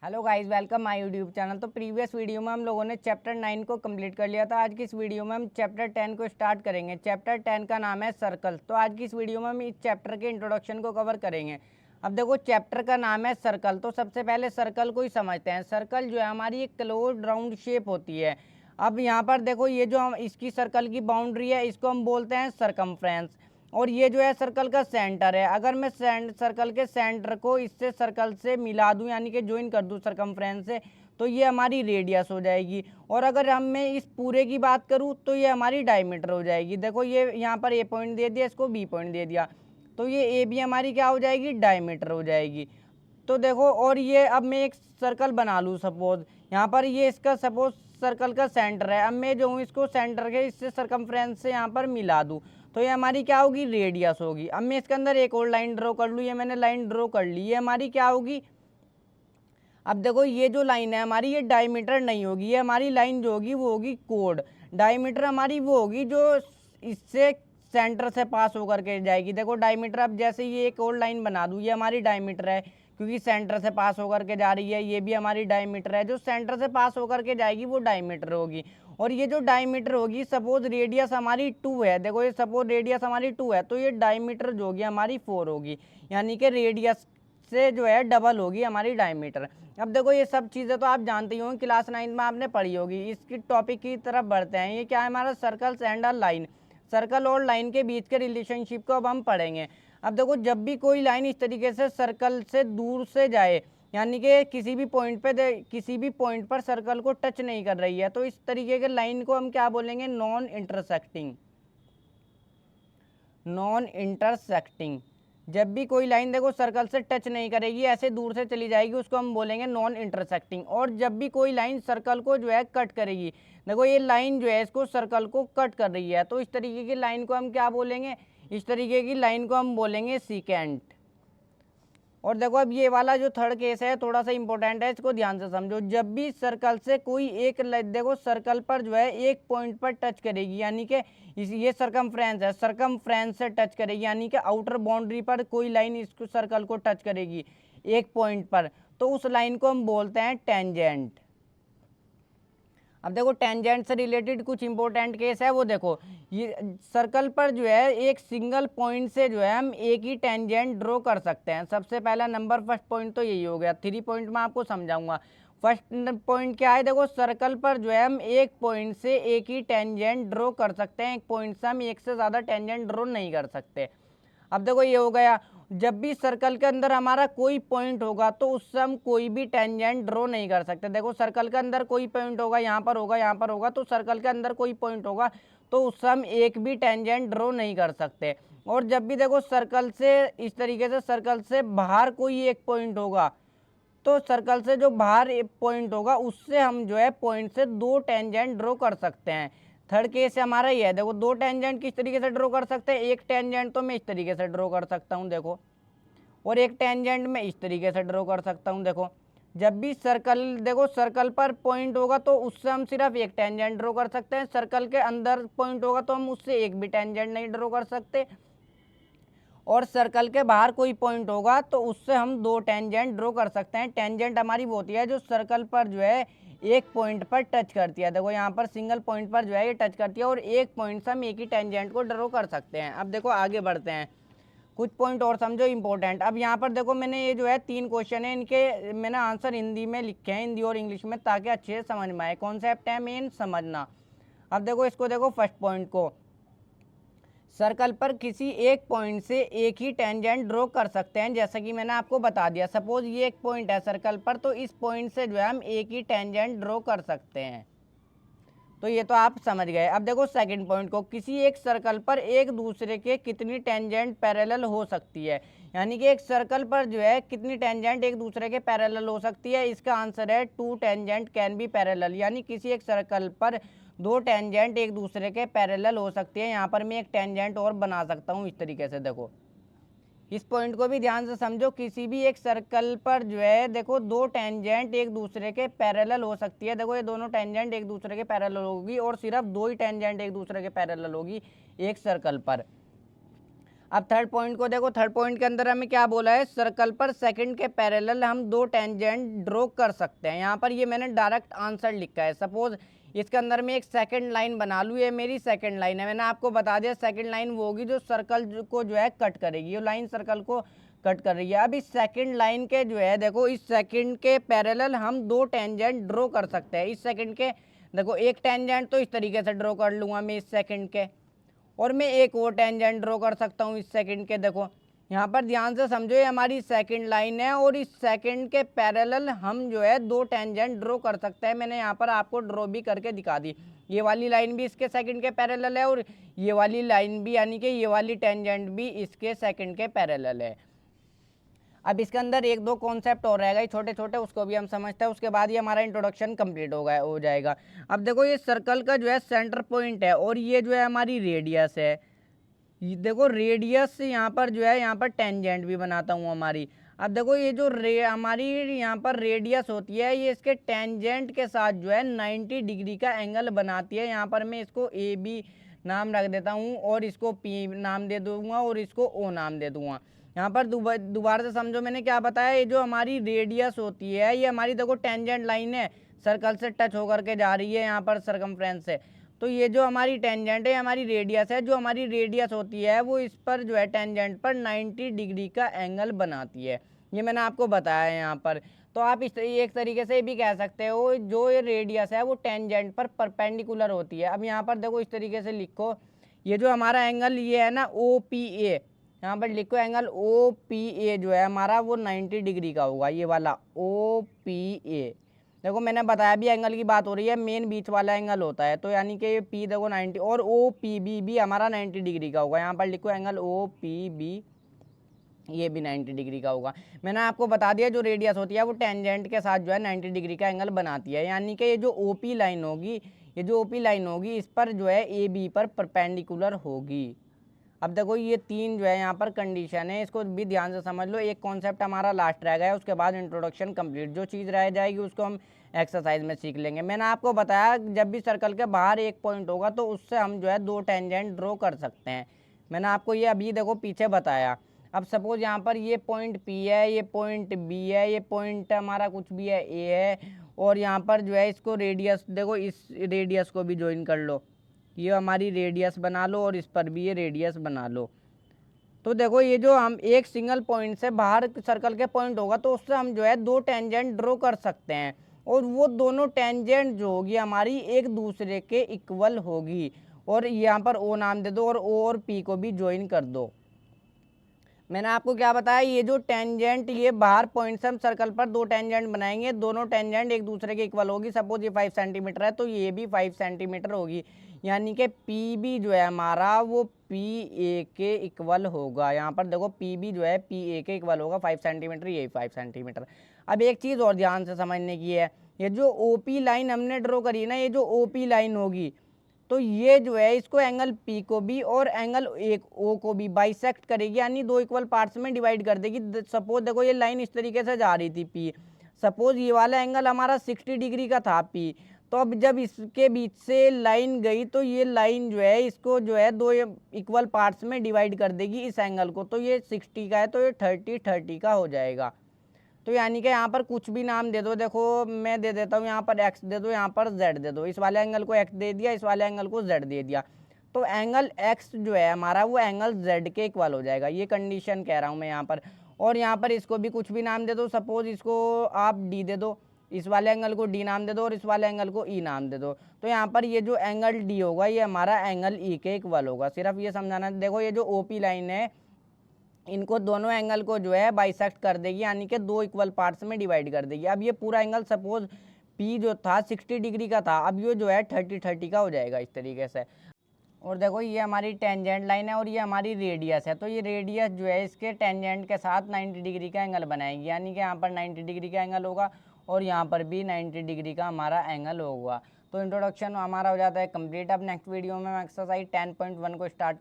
Hello guys, welcome my YouTube channel. तो previous video में हम लोगों ने चैप्टर 9 को कंप्लीट कर लिया था। आज की इस वीडियो में हम चैप्टर 10 को स्टार्ट करेंगे। चैप्टर 10 का नाम है सर्कल। तो आज की इस वीडियो में हम इस चैप्टर के इंट्रोडक्शन को कवर करेंगे। अब देखो, चैप्टर का नाम है सर्कल, तो सबसे पहले सर्कल को ही समझते हैं। सर्कल जो है हमारी एक क्लोज्ड राउंड शेप होती है। अब यहाँ पर देखो, ये जो हम इसकी सर्कल की बाउंड्री है इसको हम बोलते हैं सरकमफ्रेंस। और ये जो है सर्कल का सेंटर है। अगर मैं सर्कल के सेंटर को इससे सर्कल से मिला दूं, यानी कि ज्वाइन कर दूं सरकमफ्रेंस से, तो ये हमारी रेडियस हो जाएगी। और अगर मैं इस पूरे की बात करूं तो ये हमारी डायमीटर हो जाएगी। देखो, ये यहाँ पर ए पॉइंट दे दिया, इसको बी पॉइंट दे दिया, तो ये ए बी हमारी क्या हो जाएगी, डायमीटर हो जाएगी। तो देखो, और ये अब मैं एक सर्कल बना लूँ, सपोज यहाँ पर ये इसका सपोज सर्कल का सेंटर है। अब मैं जो हूँ इसको सेंटर के इससे सरकमफ्रेंस से यहाँ पर मिला दूँ, तो ये हमारी क्या होगी, रेडियस होगी। अब मैं इसके अंदर एक और लाइन ड्रॉ कर लूँ, ये मैंने लाइन ड्रॉ कर ली, ये हमारी क्या होगी। अब देखो, ये जो लाइन है हमारी, ये डायमीटर नहीं होगी, ये हमारी लाइन जो होगी वो होगी कोड। डायमीटर हमारी वो होगी जो इससे सेंटर से पास होकर के जाएगी। देखो डायमीटर, अब जैसे ये एक और लाइन बना दूँ, ये हमारी डायमीटर है क्योंकि सेंटर से पास होकर के जा रही है। ये भी हमारी डायमीटर है, जो सेंटर से पास होकर के जाएगी वो डायमीटर होगी। और ये जो डायमीटर होगी, सपोज रेडियस हमारी 2 है। देखो, ये सपोज रेडियस हमारी 2 है, तो ये डायमीटर जो होगी हमारी 4 होगी, यानी कि रेडियस से जो है डबल होगी हमारी डायमीटर। अब देखो, ये सब चीज़ें तो आप जानते ही होंगे, क्लास 9 में आपने पढ़ी होगी। इसकी टॉपिक की तरफ बढ़ते हैं। ये क्या है हमारा, circles and a line. Circle और लाइन के बीच के रिलेशनशिप को अब हम पढ़ेंगे। अब देखो, जब भी कोई लाइन इस तरीके से सर्कल से दूर से जाए, यानी कि किसी भी पॉइंट पर सर्कल को टच नहीं कर रही है, तो इस तरीके के लाइन को हम क्या बोलेंगे, नॉन इंटरसेक्टिंग। Non intersecting. जब भी कोई लाइन देखो सर्कल से टच नहीं करेगी, ऐसे दूर से चली जाएगी, उसको हम बोलेंगे नॉन इंटरसेक्टिंग। और जब भी कोई लाइन सर्कल को जो है कट करेगी, देखो ये लाइन जो है इसको सर्कल को कट कर रही है, तो इस तरीके की लाइन को हम क्या बोलेंगे, इस तरीके की लाइन को हम बोलेंगे सीकेंट। और देखो, अब ये वाला जो थर्ड केस है थोड़ा सा इंपॉर्टेंट है, इसको ध्यान से समझो। जब भी सर्कल से कोई एक देखो सर्कल पर जो है एक पॉइंट पर टच करेगी, यानी कि ये सरकमफ्रेंस है, सरकमफ्रेंस से टच करेगी, यानी कि आउटर बाउंड्री पर कोई लाइन इसको सर्कल को टच करेगी एक पॉइंट पर, तो उस लाइन को हम बोलते हैं टेंजेंट। अब देखो, टेंजेंट से रिलेटेड कुछ इंपॉर्टेंट केस है, वो देखो। ये सर्कल पर जो है एक सिंगल पॉइंट से जो है हम एक ही टेंजेंट ड्रॉ कर सकते हैं। सबसे पहला नंबर, फर्स्ट पॉइंट तो यही हो गया। 3 पॉइंट मैं आपको समझाऊंगा। फर्स्ट पॉइंट क्या है, देखो सर्कल पर जो है हम एक पॉइंट से एक ही टेंजेंट ड्रॉ कर सकते हैं। एक पॉइंट से हम एक से ज़्यादा टेंजेंट ड्रॉ नहीं कर सकते। अब देखो, ये हो गया। जब भी सर्कल के अंदर हमारा कोई पॉइंट होगा तो उससे हम कोई भी टेंजेंट ड्रॉ नहीं कर सकते। देखो, सर्कल के अंदर कोई पॉइंट होगा, यहाँ पर होगा, यहाँ पर होगा, तो सर्कल के अंदर कोई पॉइंट होगा तो उससे हम एक भी टेंजेंट ड्रॉ नहीं कर सकते। और जब भी देखो सर्कल से इस तरीके से सर्कल से बाहर कोई एक पॉइंट होगा, तो सर्कल से जो बाहर एक पॉइंट होगा उससे हम जो है पॉइंट से 2 टेंजेंट ड्रॉ कर सकते हैं। थर्ड केस हमारा ये है। देखो, 2 टेंजेंट किस तरीके से ड्रॉ कर सकते हैं, एक टेंजेंट तो मैं इस तरीके से ड्रॉ कर सकता हूँ, देखो, और एक टेंजेंट मैं इस तरीके से ड्रॉ कर सकता हूँ। देखो, जब भी सर्कल देखो सर्कल पर पॉइंट होगा तो उससे हम सिर्फ एक टेंजेंट ड्रॉ कर सकते हैं। सर्कल के अंदर पॉइंट होगा तो हम उससे एक भी टेंजेंट नहीं ड्रॉ कर सकते। और सर्कल के बाहर कोई पॉइंट होगा तो उससे हम 2 टेंजेंट ड्रॉ कर सकते हैं। टेंजेंट हमारी वो होती है जो सर्कल पर जो है एक पॉइंट पर टच करती है। देखो, यहाँ पर सिंगल पॉइंट पर जो है ये टच करती है, और एक पॉइंट से हम एक ही टेंजेंट को ड्रॉ कर सकते हैं। अब देखो, आगे बढ़ते हैं। कुछ पॉइंट और समझो इंपॉर्टेंट। अब यहाँ पर देखो, मैंने ये जो है 3 क्वेश्चन है, इनके मैंने आंसर हिंदी में लिखे हैं, हिंदी और इंग्लिश में, ताकि अच्छे से समझ में आए। कॉन्सेप्ट है मेन समझना। अब देखो, इसको देखो, फर्स्ट पॉइंट को, सर्कल पर किसी एक पॉइंट से एक ही टेंजेंट ड्रॉ कर सकते हैं, जैसा कि मैंने आपको बता दिया। सपोज ये एक पॉइंट है सर्कल पर, तो इस पॉइंट से जो है हम एक ही टेंजेंट ड्रॉ कर सकते हैं। तो ये तो आप समझ गए। अब देखो सेकंड पॉइंट को, किसी एक सर्कल पर एक दूसरे के कितनी टेंजेंट पैरेलल हो सकती है, यानी कि एक सर्कल पर जो है कितनी टेंजेंट एक दूसरे के पैरेलल हो सकती है। इसका आंसर है 2 टेंजेंट कैन बी पैरेलल, यानी किसी एक सर्कल पर 2 टेंजेंट एक दूसरे के पैरेलल हो सकती है। यहाँ पर मैं एक टेंजेंट और बना सकता हूँ इस तरीके से। देखो, इस पॉइंट को भी ध्यान से समझो। किसी भी एक सर्कल पर जो है देखो 2 टेंजेंट एक दूसरे के पैरेलल हो सकती है। देखो, ये दोनों टेंजेंट एक दूसरे के पैरेलल होगी, और सिर्फ 2 ही टेंजेंट एक दूसरे के पैरेलल होगी एक सर्कल पर। अब थर्ड पॉइंट को देखो, थर्ड पॉइंट के अंदर हमें क्या बोला है, सर्कल पर सेकंड के पैरेलल हम दो टेंजेंट ड्रॉ कर सकते हैं। यहाँ पर ये मैंने डायरेक्ट आंसर लिखा है। सपोज इसके अंदर में एक सेकंड लाइन बना लूँ, ये मेरी सेकंड लाइन है। मैंने आपको बता दिया सेकंड लाइन वो होगी जो सर्कल को जो है कट करेगी, ये लाइन सर्कल को कट कर रही है। अब इस सेकंड लाइन के जो है देखो, इस सेकंड के पैरेलल हम दो टेंजेंट ड्रॉ कर सकते हैं। इस सेकंड के देखो एक टेंजेंट तो इस तरीके से ड्रॉ कर लूँगा मैं इस सेकंड के, और मैं एक और टेंजेंट ड्रॉ कर सकता हूँ इस सेकंड के। देखो यहाँ पर ध्यान से समझो, ये हमारी सेकंड लाइन है और इस सेकंड के पैरेलल हम जो है दो टेंजेंट ड्रॉ कर सकते हैं। मैंने यहाँ पर आपको ड्रॉ भी करके दिखा दी। ये वाली लाइन भी इसके सेकंड के पैरेलल है और ये वाली लाइन भी, यानी कि ये वाली टेंजेंट भी इसके सेकंड के पैरेलल है। अब इसके अंदर एक दो कॉन्सेप्ट और रहेगा छोटे छोटे, उसको भी हम समझते हैं, उसके बाद ही हमारा इंट्रोडक्शन कंप्लीट हो जाएगा। अब देखो ये सर्कल का जो है सेंटर पॉइंट है और ये जो है हमारी रेडियस है। देखो रेडियस यहाँ पर जो है, यहाँ पर टेंजेंट भी बनाता हूँ हमारी। अब देखो ये जो हमारी यहाँ पर रेडियस होती है, ये इसके टेंजेंट के साथ जो है 90 डिग्री का एंगल बनाती है। यहाँ पर मैं इसको ए बी नाम रख देता हूँ और इसको पी नाम दे दूँगा और इसको ओ नाम दे दूँगा। यहाँ पर दोबारा से समझो मैंने क्या बताया, ये जो हमारी रेडियस होती है ये हमारी देखो टेंजेंट लाइन है, सर्कल से टच होकर के जा रही है यहाँ पर सरकमफ्रेंस से। तो ये जो हमारी टेंजेंट है हमारी रेडियस है, जो हमारी रेडियस होती है वो इस पर जो है टेंजेंट पर 90 डिग्री का एंगल बनाती है। ये मैंने आपको बताया है यहाँ पर। तो आप इस एक तरीके से भी कह सकते हो, जो ये रेडियस है वो टेंजेंट पर परपेंडिकुलर होती है। अब यहाँ पर देखो इस तरीके से लिखो, ये जो हमारा एंगल ये है ना OPA, यहाँ पर लिखो एंगल OPA जो है हमारा वो 90 डिग्री का होगा, ये वाला OPA। देखो मैंने बताया भी एंगल की बात हो रही है, मेन बीच वाला एंगल होता है, तो यानी कि ये P देखो 90 और OPB भी हमारा 90 डिग्री का होगा। यहाँ पर लिखो एंगल OPB, ये भी 90 डिग्री का होगा। मैंने आपको बता दिया जो रेडियस होती है वो टेंजेंट के साथ जो है 90 डिग्री का एंगल बनाती है, यानी कि ये जो OP लाइन होगी, ये जो OP लाइन होगी इस पर जो है AB पर परपेंडिकुलर होगी। अब देखो ये तीन जो है यहाँ पर कंडीशन है, इसको भी ध्यान से समझ लो। एक कॉन्सेप्ट हमारा लास्ट रह गया, उसके बाद इंट्रोडक्शन कंप्लीट। जो चीज़ रह जाएगी उसको हम एक्सरसाइज में सीख लेंगे। मैंने आपको बताया जब भी सर्कल के बाहर एक पॉइंट होगा तो उससे हम जो है दो टेंजेंट ड्रॉ कर सकते हैं। मैंने आपको ये अभी देखो पीछे बताया। अब सपोज यहाँ पर ये पॉइंट P है, ये पॉइंट B है, ये पॉइंट हमारा कुछ भी है A है, और यहाँ पर जो है इसको रेडियस देखो, इस रेडियस को भी ज्वाइन कर लो, ये हमारी रेडियस बना लो और इस पर भी ये रेडियस बना लो। तो देखो ये जो हम एक सिंगल पॉइंट से बाहर सर्कल के पॉइंट होगा तो उससे हम जो है दो टेंजेंट ड्रॉ कर सकते हैं, और वो दोनों टेंजेंट जो होगी हमारी एक दूसरे के इक्वल होगी। और यहाँ पर O नाम दे दो और O और P को भी ज्वाइन कर दो। मैंने आपको क्या बताया, ये जो टेंजेंट, ये बाहर पॉइंट से हम सर्कल पर दो टेंजेंट बनाएंगे, दोनों टेंजेंट एक दूसरे के इक्वल होगी। सपोज ये 5 सेंटीमीटर है तो ये भी 5 सेंटीमीटर होगी, यानी कि PB जो है हमारा वो PA के इक्वल होगा। यहाँ पर देखो PB जो है PA के इक्वल होगा, 5 सेंटीमीटर, ये 5 सेंटीमीटर। अब एक चीज़ और ध्यान से समझने की है, ये जो OP लाइन हमने ड्रॉ करी ना, ये जो OP लाइन होगी तो ये जो है इसको एंगल P को भी और एंगल एक O को भी बाइसेक्ट करेगी, यानी दो इक्वल पार्ट्स में डिवाइड कर देगी। सपोज देखो ये लाइन इस तरीके से जा रही थी P, सपोज ये वाला एंगल हमारा 60 डिग्री का था P, तो अब जब इसके बीच से लाइन गई तो ये लाइन जो है इसको जो है दो इक्वल पार्ट्स में डिवाइड कर देगी इस एंगल को। तो ये 60 का है तो ये 30 का हो जाएगा। तो यानी कि यहाँ पर कुछ भी नाम दे दो, देखो मैं दे देता हूँ, यहाँ पर x दे दो, यहाँ पर z दे दो। इस वाले एंगल को x दे दिया, इस वाले एंगल को z दे दिया, तो एंगल x जो है हमारा वो एंगल z के इक्वल हो जाएगा। ये कंडीशन कह रहा हूँ मैं यहाँ पर। और यहाँ पर इसको भी कुछ भी नाम दे दो, सपोज इसको आप d दे दो, इस वाले एंगल को d नाम दे दो और इस वाले एंगल को e नाम दे दो। तो यहाँ पर ये जो एंगल d होगा ये हमारा एंगल e के इक्वल होगा। सिर्फ ये समझाना, देखो ये जो OP लाइन है इनको दोनों एंगल को जो है बाइसेक्ट कर देगी, यानी कि दो इक्वल पार्ट्स में डिवाइड कर देगी। अब ये पूरा एंगल सपोज P जो था 60 डिग्री का था, अब ये जो है 30 का हो जाएगा इस तरीके से। और देखो ये हमारी टेंजेंट लाइन है और ये हमारी रेडियस है, तो ये रेडियस जो है इसके टेंजेंट के साथ 90 डिग्री का एंगल बनाएगी, यानी कि यहाँ पर 90 डिग्री का एंगल होगा और यहाँ पर भी 90 डिग्री का हमारा एंगल होगा। तो इंट्रोडक्शन हमारा हो जाता है कंप्लीट। अब नेक्स्ट वीडियो में हम एक्सरसाइज 10.1 को स्टार्ट